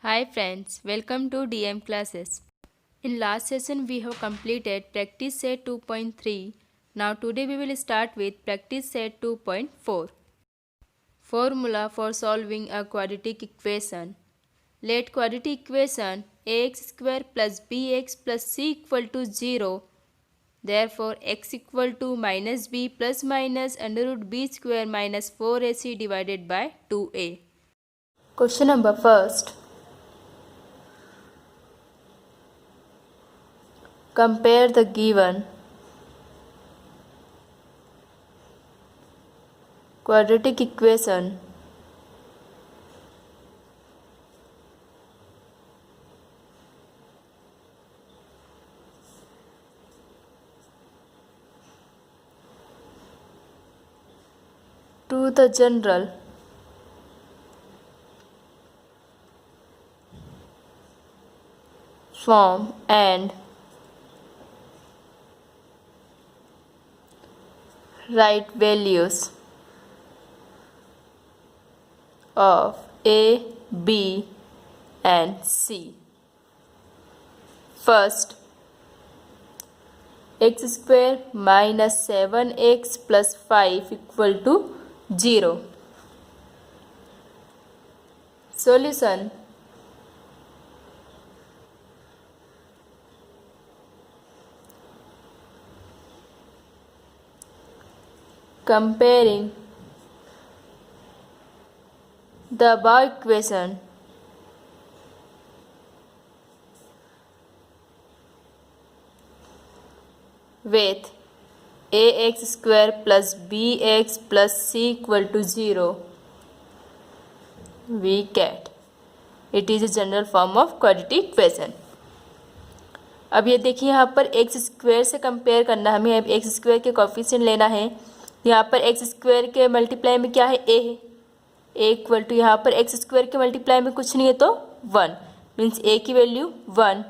Hi friends, welcome to DM classes. In last session we have completed practice set 2.3. Now today we will start with practice set 2.4. Formula for solving a quadratic equation. Let quadratic equation ax square plus bx plus c equal to 0. Therefore x equal to minus b plus minus under root b square minus 4ac divided by 2a. Question number first. Compare the given quadratic equation to the general form and write values of a, b and c. First, x square minus 7x plus 5 equal to 0. Solution. Comparing the above equation with ax square plus bx plus c equal to 0, we get it is a general form of quadratic equation. अब ये देखिए यहाँ पर x square से compare करना, हमें x square के coefficient लेना है। यहाँ पर एक्स स्क्वायर के मल्टीप्लाई में क्या है, ए है, ए इक्वल टू यहाँ पर एक्स स्क्वायर के मल्टीप्लाई में कुछ नहीं है तो 1 मीन्स ए की वैल्यू 1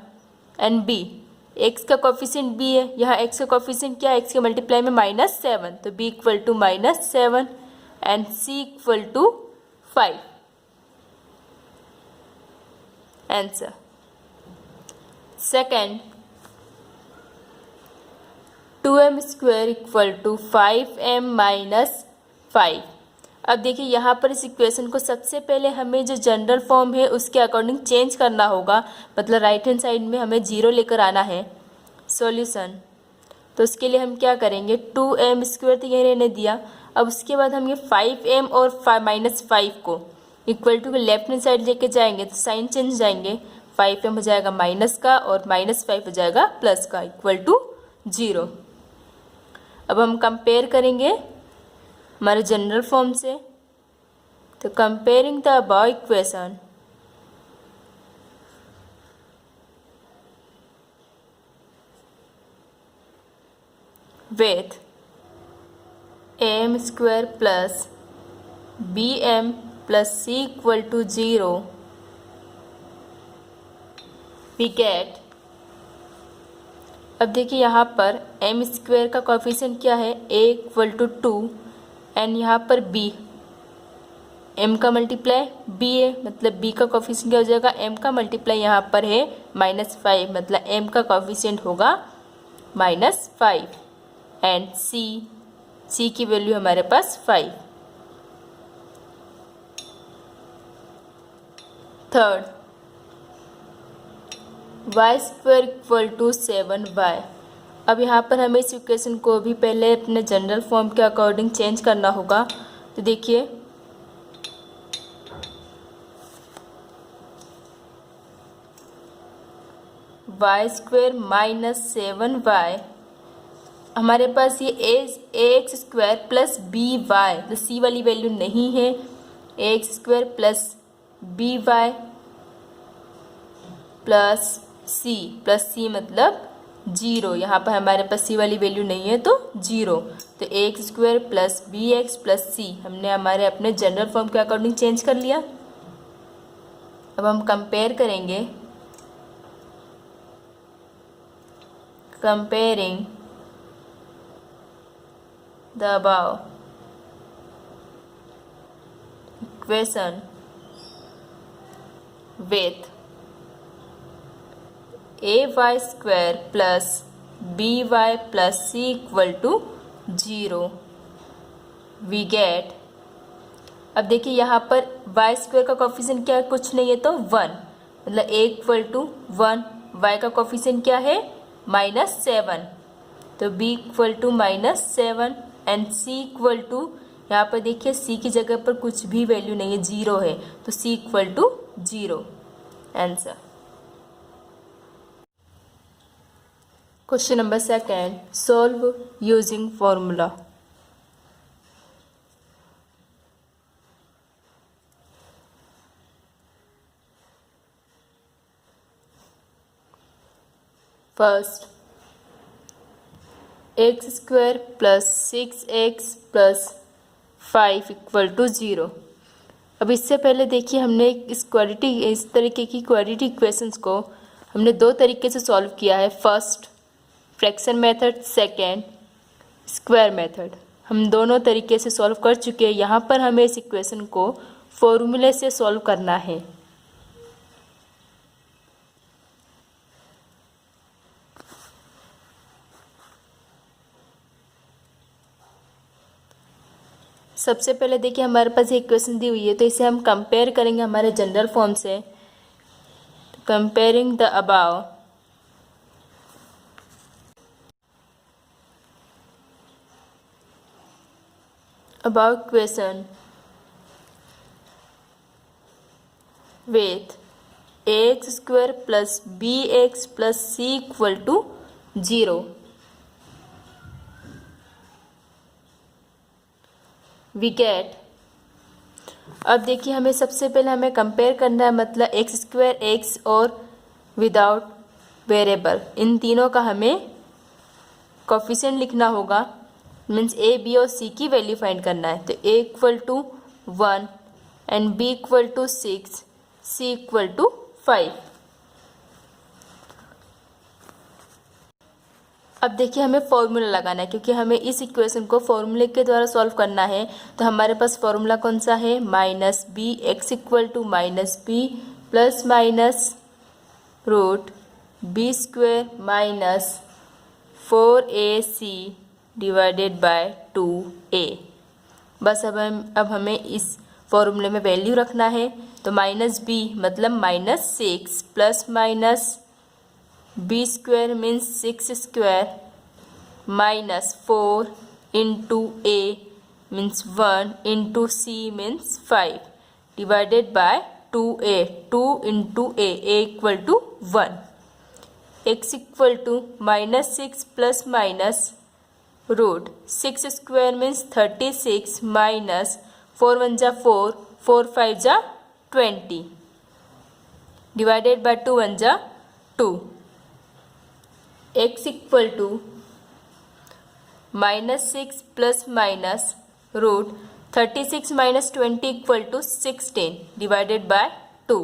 एंड बी एक्स का कोफिशिएंट बी है, यहाँ एक्स का कोफिशिएंट क्या है, एक्स के मल्टीप्लाई में -7 तो b equal to -7 and C equal to 5. Answer. Second, 2m square equal to 5m minus 5. अब देखिए यहाँ पर इस इक्वेशन को सबसे पहले हमें जो जनरल फॉर्म है उसके अकॉर्डिंग चेंज करना होगा, मतलब राइट हैंड साइड में हमें 0 लेकर आना है. सॉल्यूशन. तो उसके लिए हम क्या करेंगे, 2m स्क्वायर तो यही रहने दिया. अब उसके बाद हम ये 5m और -5 को इक्वल टू के लेफ्ट हैंड साइड लेके जाएंगे तो साइन चेंज जाएंगे. 5m हो जाएगा माइनस का और -5 हो जाएगा प्लस का इक्वल टू 0. अब हम कंपेयर करेंगे हमारे जनरल फॉर्म से. तो comparing the above equation with am square plus bm plus c equal to 0, we get. अब देखिए यहाँ पर एम स्क्वायर का कोफिशिएंट क्या है, a इक्वल टू 2 एंड यहाँ पर b m का मल्टीप्लाई b है, मतलब b का कोफिशिएंट क्या हो जाएगा, m का मल्टीप्लाई यहाँ पर है -5 मतलब m का कोफिशिएंट होगा -5 एंड c की वैल्यू हमारे पास 5. Third, y square equal to 7y. अब यहाँ पर हमें इस इक्वेशन को भी पहले अपने जनरल फॉर्म के अकॉर्डिंग चेंज करना होगा. तो देखिए y स्क्वायर माइनस 7y, हमारे पास ये ax square plus b y, तो c वाली वैल्यू नहीं है, ax square plus b y plus c मतलब 0. यहाँ पर हमारे पास c वाली वैल्यू नहीं है तो 0. तो ax square plus b x plus c हमने हमारे अपने जनरल फॉर्म के अकॉर्डिंग चेंज कर लिया. अब हम कंपेयर करेंगे, comparing the above equation with ay square plus by plus c equal to 0 we get, अब देखिए यहाँ पर y स्क्वायर का कोफिशिएंट क्या है, कुछ नहीं है तो 1, मतलब a इक्वल टू 1, y का कोफिशिएंट क्या है -7, तो b equal to -7 and c equal to, यहाँ पर देखिए c की जगह पर कुछ भी वैल्यू नहीं है, 0 है, तो c equal to 0 answer. Question number 2, solve using formula. First, x square plus 6x plus 5 equal to 0। अब इससे पहले देखिए हमने इस तरीके की क्वाड्रेटिक इक्वेशंस को हमने दो तरीके से सॉल्व किया है। First fraction method, second square method, हम दोनों तरीके से सॉल्व कर चुके हैं। यहाँ पर हमें इस इक्वेशन को फॉर्मूले से सॉल्व करना है। सबसे पहले देखिए हमारे पास ये इक्वेशन दी हुई है, तो इसे हम कंपेयर करेंगे हमारे जनरल फॉर्म से। Comparing the above equation with ax square plus bx plus c equal to 0 we get, अब देखिए हमें सबसे पहले हमें कंपेयर करना है, मतलब एक्स स्क्वायर, एक्स और विदाउट वेरिएबल, इन तीनों का हमें कोफिशिएंट लिखना होगा, मीन्स ए बी और सी की वैल्यू फाइंड करना है। तो A equal to 1 and B equal to 6, C equal to 5। अब देखिए हमें फॉर्मूला लगाना है, क्योंकि हमें इस इक्वेशन को फॉर्मूले के द्वारा सॉल्व करना है। तो हमारे पास फॉर्मूला कौन सा है, minus b x equal to minus b plus minus root b square minus 4ac divided by 2a। बस अब हमें इस फॉर्मूले में वैल्यू रखना है। तो माइनस बी मतलब -6 plus minus b square means 6 square minus 4 into a means 1 into c means 5 divided by 2a, 2 into a equal to 1। X equal to -6 plus minus root 6 square means 36 minus 4 1 जा 4, 4 5 जा 20 divided by 2 1 जा 2। X equal to -6 plus minus root 36 minus 20 equal to 16 divided by 2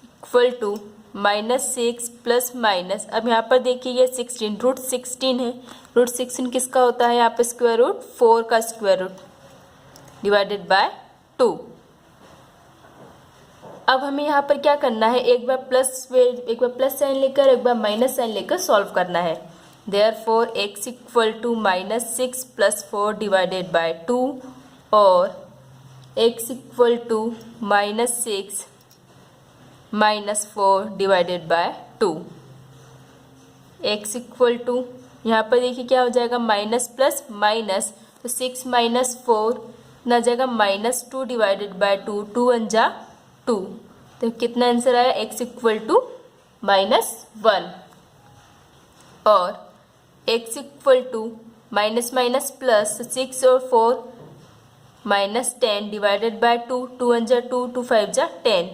equal to -6 plus minus, अब यहाँ पर देखिए ये 16 root 16 है, root 16 किसका होता है, यहाँ पर स्क्वायर रूट 4 का स्क्वायर रूट डिवाइडेड बाय 2। अब हमें यहाँ पर क्या करना है, एक बार प्लस साइन लेकर एक बार माइनस साइन लेकर सॉल्व करना है। Therefore x equal to -6 plus 4 divided by 2 और x equal to -6 minus 4 divided by 2। X equal to यहाँ पर देखिए क्या हो जाएगा, माइनस प्लस माइनस, तो 6 माइनस 4 ना जाएगा -2 डिवाइडेड बाय 2, 2 1 जा 2, तो कितना आंसर आया, एक्स इक्वल टू -1 और x equal to minus minus plus 6 और 4 -10 डिवाइडेड बाय 2, 2 1 जा 2, 2 5 जा 10,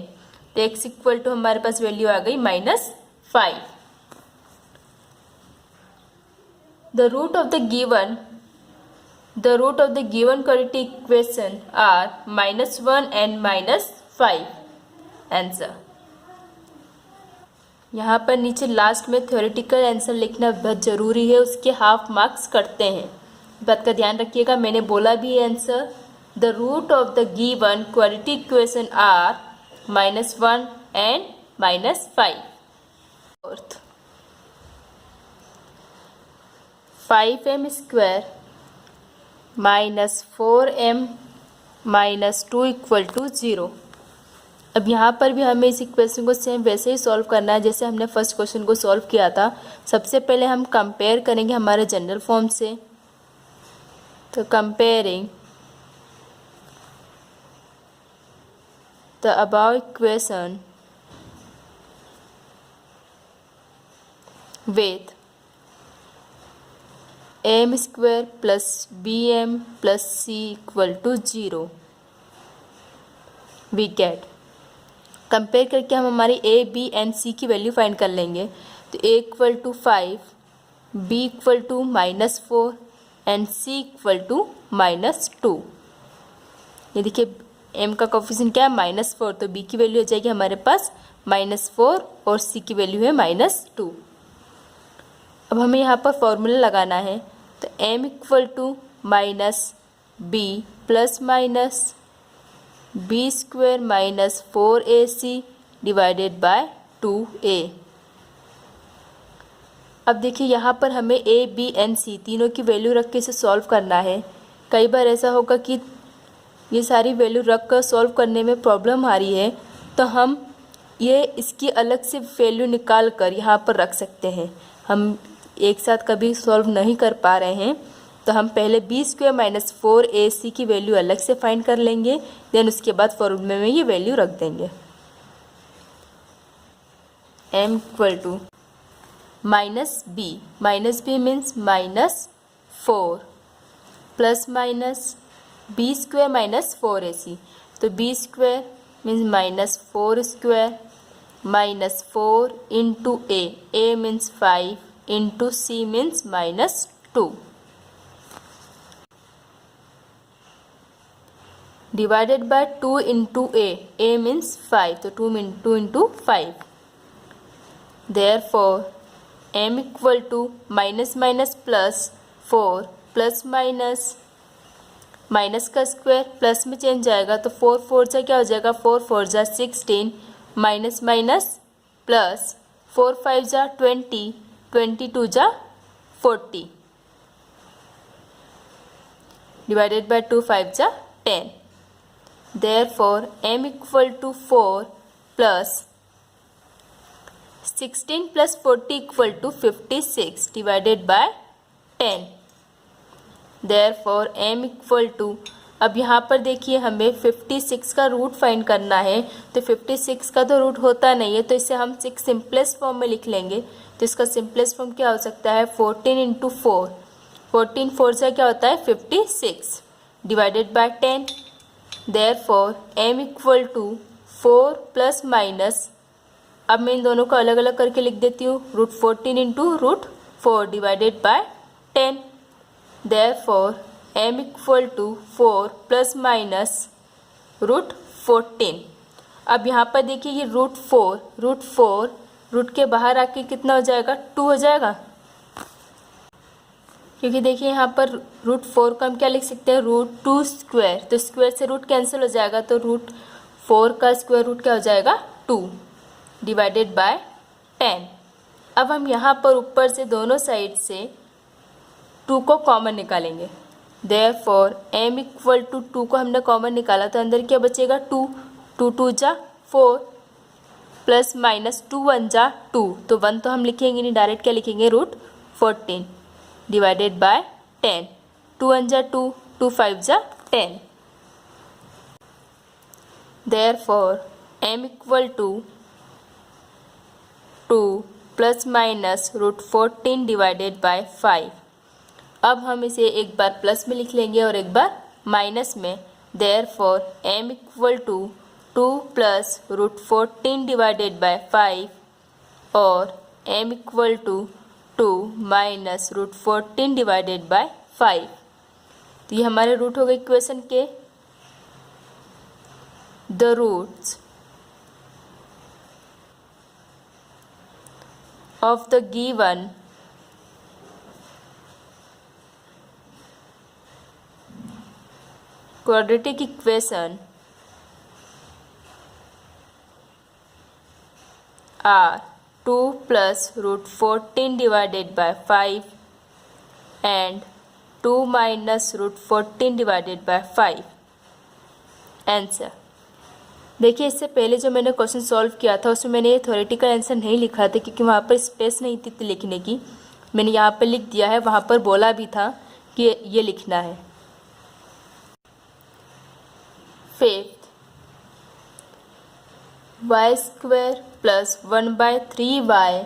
तो एक्स इक्वल टू हमारे पास वैल्यू आ गई -5। The root of the given quadratic equation are -1 and -5 answer. यहाँ पर नीचे लास्ट में थ्योरेटिकल आंसर लिखना बहुत ज़रूरी है, उसके हाफ मार्क्स कटते हैं, बात का ध्यान रखिएगा। मैंने बोला भी है answer The root of the given quality equation are -1 and -5. Fourth, 5m square minus 4m minus 2 equal to 0। अब यहाँ पर भी हमें इस इक्वेशन को सेम वैसे ही सॉल्व करना है जैसे हमने फर्स्ट क्वेश्चन को सॉल्व किया था। सबसे पहले हम कंपेयर करेंगे हमारे जनरल फॉर्म से। तो comparing the above equation with m square plus b m plus c equal to 0 we get. Compare करके हम हमारी ए बी एंड सी की वैल्यू फाइंड कर लेंगे। तो A equal to 5, B equal to -4 and C equal to -2। ये देखिए M का कोफिशिएंट क्या है -4, तो बी की वैल्यू हो जाएगी हमारे पास -4 और सी की वैल्यू है -2। अब हमें यहाँ पर फॉर्मूला लगाना है। तो m equal to minus b plus minus b square minus 4ac divided by 2a। अब देखिए यहाँ पर हमें a b एंड c तीनों की वैल्यू रख के इसे सॉल्व करना है। कई बार ऐसा होगा कि ये सारी वैल्यू रख कर सॉल्व करने में प्रॉब्लम आ रही है, तो हम ये इसकी अलग से वैल्यू निकाल कर यहाँ पर रख सकते हैं। हम एक साथ कभी सॉल्व नहीं कर पा रहे हैं, तो हम पहले बी स्क्वायर माइनस 4ac की वैल्यू अलग से फाइंड कर लेंगे, देन उसके बाद फॉर्मूले में ये वैल्यू रख देंगे। m equal to minus b means -4 plus minus b square minus 4ac। तो b square means -4 square -4 into a means 5 into c means -2 divided by 2 into a means 5, तो 2 into 5। Therefore m equal to minus plus 4 plus minus का square plus में change जाएगा, तो 4 4 जा क्या हो जाएगा 4 4 जा 16 माइनस प्लस 4 5 जा 20 22 जा 40 डिवाइडेड बाय 2 5 जा 10। Therefore m equal to 4 plus 16 plus 40 equal to 56 divided by 10। Therefore m equal to, अब यहाँ पर देखिए हमें 56 का रूट फाइंड करना है। तो 56 का तो रूट होता नहीं है, तो इसे हम सिंपलेस्ट फॉर्म में लिख लेंगे। तो इसका सिंपलेस्ट फॉर्म क्या हो सकता है 14 इंटू 4, 14 4 से क्या होता है 56 divided by 10। Therefore m equal to 4 plus minus, अब मैं इन दोनों को अलग अलग करके लिख देती हूँ, √14 into √4 divided by 10। Therefore m equal to 4 plus minus √14। अब यहाँ पर देखिए ये √4 रूट के बाहर आके कितना हो जाएगा 2 हो जाएगा, क्योंकि देखिए यहाँ पर √4 को हम क्या लिख सकते हैं √2 स्क्वायर, तो स्क्वायर से रूट कैंसिल हो जाएगा, तो √4 का स्क्वायर रूट क्या हो जाएगा 2 डिवाइडेड बाय 10। अब हम यहाँ पर ऊपर से दोनों साइड से 2 को कॉमन निकालेंगे। देयरफॉर m इक्वल टू 2 को हमने कॉमन निकाला, तो अंदर क्या बचेगा 2 2 2 जा 4 प्लस माइनस 2 1 जा 2, तो 1 तो हम लिखेंगे नहीं, डायरेक्ट क्या लिखेंगे √14 डिवाइडेड बाय 10। 2 1 जा 2, 2 5 जा 10। Therefore m equal to 2 plus minus √14 divided by 5। अब हम इसे एक बार प्लस में लिख लेंगे और एक बार माइनस में। Therefore m equal to 2 plus √14 divided by 5 और m equal to 2 minus √14 divided by 5। तो ये हमारे रूट हो गए इक्वेशन के। The roots of the given quadratic equation are 2 plus root 14 divided by 5 and 2 minus root 14 divided by 5. Answer देखिए, इससे पहले जो मैंने क्वेश्चन सॉल्व किया था उसमें मैंने ये थ्योरेटिकल आंसर नहीं लिखा था क्योंकि वहाँ पर स्पेस नहीं थी लिखने की। मैंने यहाँ पर लिख दिया है, वहाँ पर बोला भी था कि ये लिखना है। Fifth, y square plus 1/3y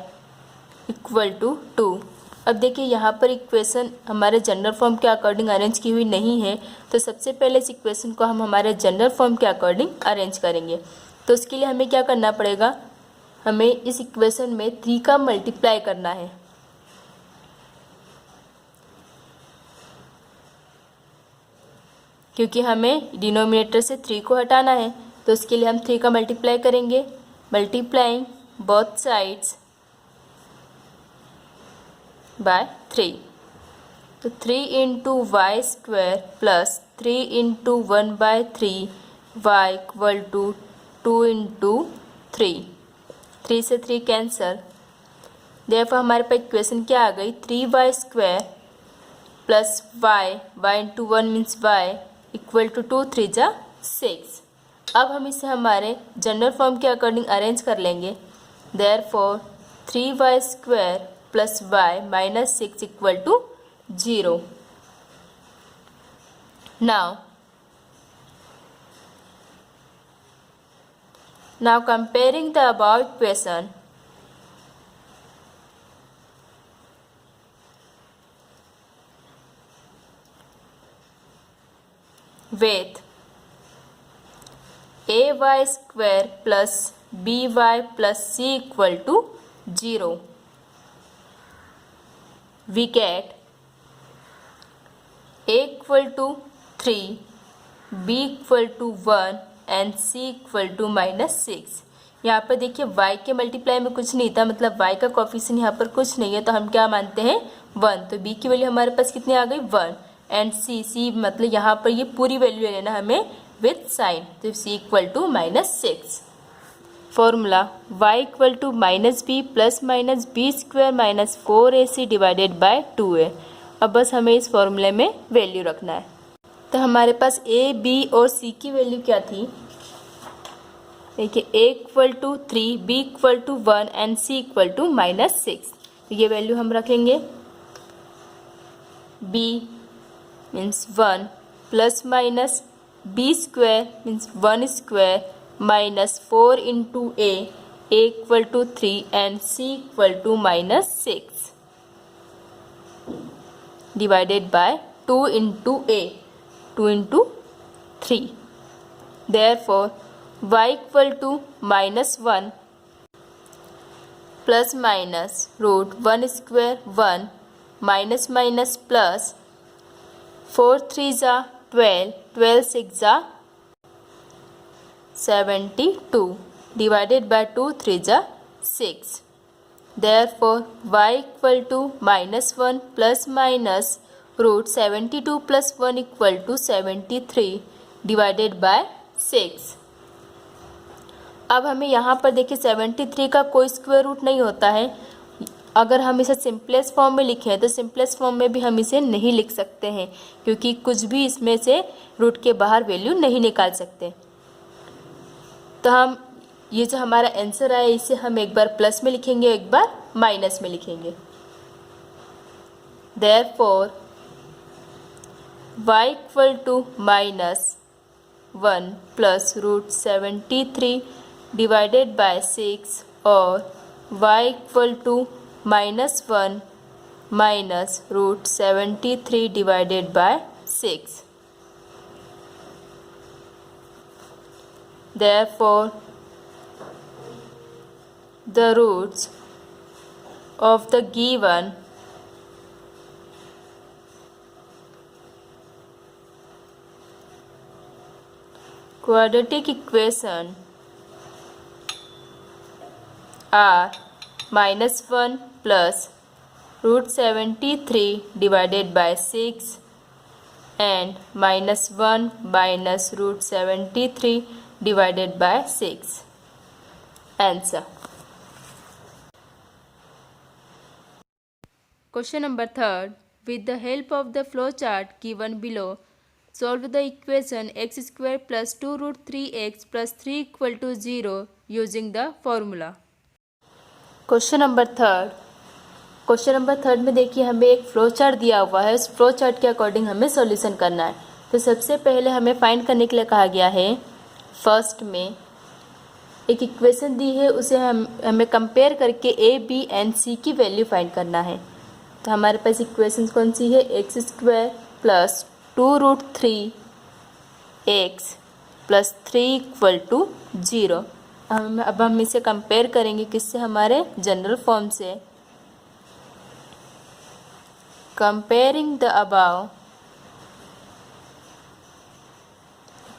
equal to 2। अब देखिए यहाँ पर इक्वेशन हमारे जनरल फॉर्म के अकॉर्डिंग अरेंज की हुई नहीं है, तो सबसे पहले इस इक्वेशन को हम हमारे जनरल फॉर्म के अकॉर्डिंग अरेंज करेंगे। तो उसके लिए हमें क्या करना पड़ेगा, हमें इस इक्वेशन में 3 का मल्टीप्लाई करना है। क्योंकि हमें डिनोमिनेटर से 3 को हटाना है, तो उसके लिए हम 3 का मल्टीप्लाई करेंगे। मल्टीप्लाइंग बोथ साइड्स बाय 3, तो 3 into y square plus 3 into 1/3 y equal to 2 into 3 से 3 कैंसल। देखो हमारे पास इक्वेशन क्या आ गई, 3y square plus y into 1 means y equal to 2 3 जा 6। अब हम इसे हमारे जनरल फॉर्म के अकॉर्डिंग अरेंज कर लेंगे। Therefore 3y square plus y minus 6 equal to 0। Now comparing the above equation with ay square plus by plus c equal to 0, we get a equal to 3, b equal to 1 and c equal to -6। यहाँ पर देखिए y के multiply में कुछ नहीं था, मतलब y का कोफिशिएंट यहाँ पर कुछ नहीं है, तो हम क्या मानते हैं 1। तो b की वैल्यू हमारे पास कितनी आ गई 1 एंड c मतलब यहाँ पर ये पूरी वैल्यू ले लेना हमें विथ साइन, तो c equal to -6। Formula y equal to -b plus -b square minus 4ac divided by 2a। अब बस हमें इस फॉर्मूले में वैल्यू रखना है। तो हमारे पास a, b और c की वैल्यू क्या थी, देखिए a equal to 3, b equal to 1 and c equal to -6। तो ये वैल्यू हम रखेंगे। b means 1 plus minus b square means 1 square minus 4 into a equal to 3 and c equal to -6 divided by 2 into a, 2 into 3. Therefore, y equal to -1 plus minus root 1 square 1 minus minus plus 4 3 जा 12, 12 6 जा 72 divided by 2 3 जा 6. Therefore, y equal to -1 plus minus root 72 plus 1 equal to 73 divided by 6। अब हमें यहाँ पर देखिए 73 का कोई स्क्वायर रूट नहीं होता है। अगर हम इसे सिंपलेस्ट फॉर्म में लिखें तो सिंपलेस्ट फॉर्म में भी हम इसे नहीं लिख सकते हैं, क्योंकि कुछ भी इसमें से रूट के बाहर वैल्यू नहीं निकाल सकते। तो हम ये जो हमारा आंसर आया इसे हम एक बार प्लस में लिखेंगे, एक बार माइनस में लिखेंगे। Therefore y equal to -1 plus root 73 divided by 6 और y equal to -1 minus root 73 divided by 6। Therefore, the roots of the given quadratic equation are -1 plus root 73 divided by 6 and -1 minus √73 divided by 6. Answer. Question number 3. With the help of the flowchart given below, solve the equation x² plus 2√3x plus 3 equal to 0 using the formula. Question number third में देखिए हमें एक flow chart दिया हुआ है। उस flow chart के according हमें सॉल्यूशन करना है। तो सबसे पहले हमें फाइंड करने के लिए कहा गया है, फर्स्ट में एक इक्वेशन दी है, उसे हमें कंपेयर करके ए बी एंड सी की वैल्यू फाइंड करना है। तो हमारे पास इक्वेशन कौन सी है, x² plus 2√3x plus 3 equal to 0। अब हम इसे कंपेयर करेंगे किससे, हमारे जनरल फॉर्म से। Comparing the above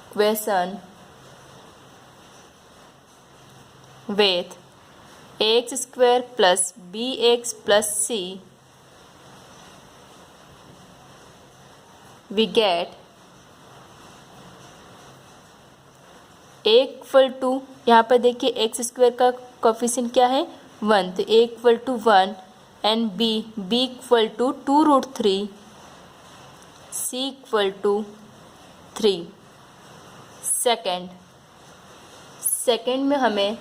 equation with ax² plus bx plus c, we get a equal to, यहाँ पर देखिए x² का कोफिशिएंट क्या है 1, तो a equal to 1 and b equal to 2√3, c equal to 3। Second में हमें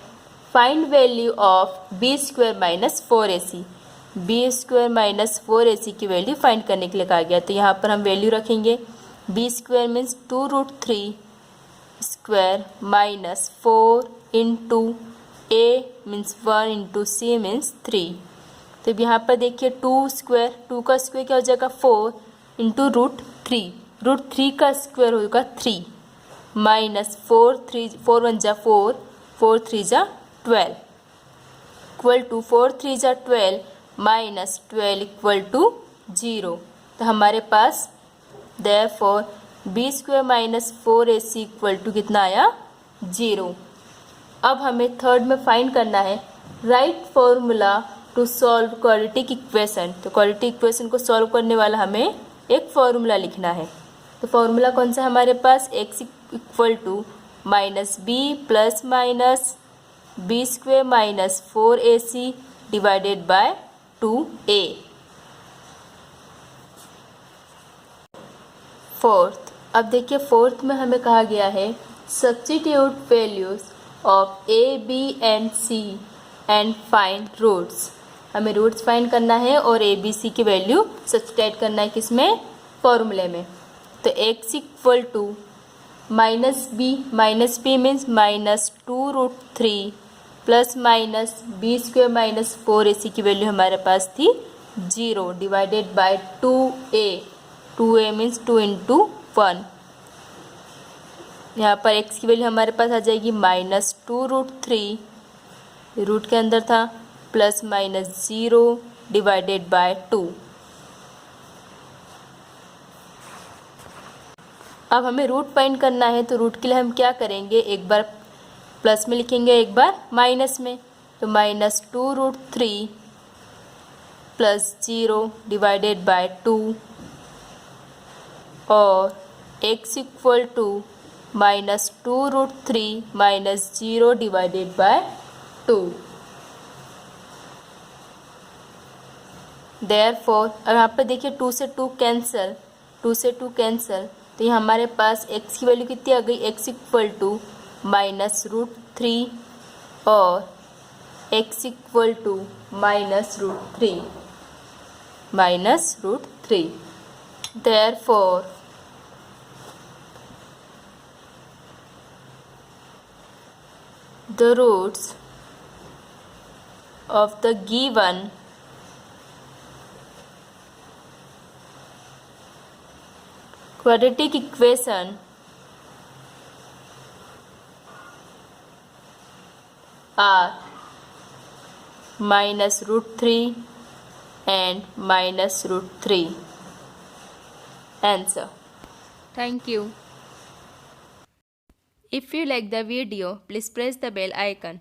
find value of b² minus 4ac, b² minus 4ac की वैल्यू फाइंड करने के लिए कहा गया। तो यहाँ पर हम वैल्यू रखेंगे, b² means 2√3² minus 4 into a means 1 into c means 3। तो अब यहाँ पर देखिए 2 का स्क्वायर क्या हो जाएगा 4 इंटू √3 का स्क्वायर होगा 3 माइनस 4 1 जा 4 3 जा 12 इक्वल टू 4 3 जा 12 माइनस 12 इक्वल टू 0। तो हमारे पास therefore b² minus 4ac equal to कितना आया 0। अब हमें थर्ड में फाइंड करना है write formula to solve quadratic equation. तो क्वाड्रेटिक इक्वेशन को सॉल्व करने वाला हमें एक फॉर्मूला लिखना है। तो फॉर्मूला कौन सा हमारे पास, x equal to minus b plus minus b² minus 4ac divided by 2a। Fourth, अब देखिए फोर्थ में हमें कहा गया है substitute values of a b and c and find roots. हमें रूट्स फाइंड करना है और a b c की वैल्यू सब्स्टिट्यूट करना है किसमें, फॉर्मूले में। तो x equal to minus b means minus 2√3 plus minus b² minus 4ac की वैल्यू हमारे पास थी 0 divided by 2a means 2 into 1। यहाँ पर x की वैल्यू हमारे पास आ जाएगी माइनस 2√3, रूट के अंदर था, प्लस माइनस 0 डिवाइडेड बाय 2। अब हमें रूट फाइंड करना है। तो रूट के लिए हम क्या करेंगे, एक बार प्लस में लिखेंगे, एक बार माइनस में। तो माइनस 2√3 प्लस 0 डिवाइडेड बाय 2 और x equal to minus 2√3 minus 0 divided by 2। Therefore अब यहाँ पर देखिए 2 से 2 कैंसिल, तो ये हमारे पास x की वैल्यू कितनी आ गई, x इक्वल टू माइनस √3 और x equal to minus √3। Therefore the roots of the given quadratic equation are minus √3 and minus √3. Answer. Thank you. If you like the video, please press the bell icon.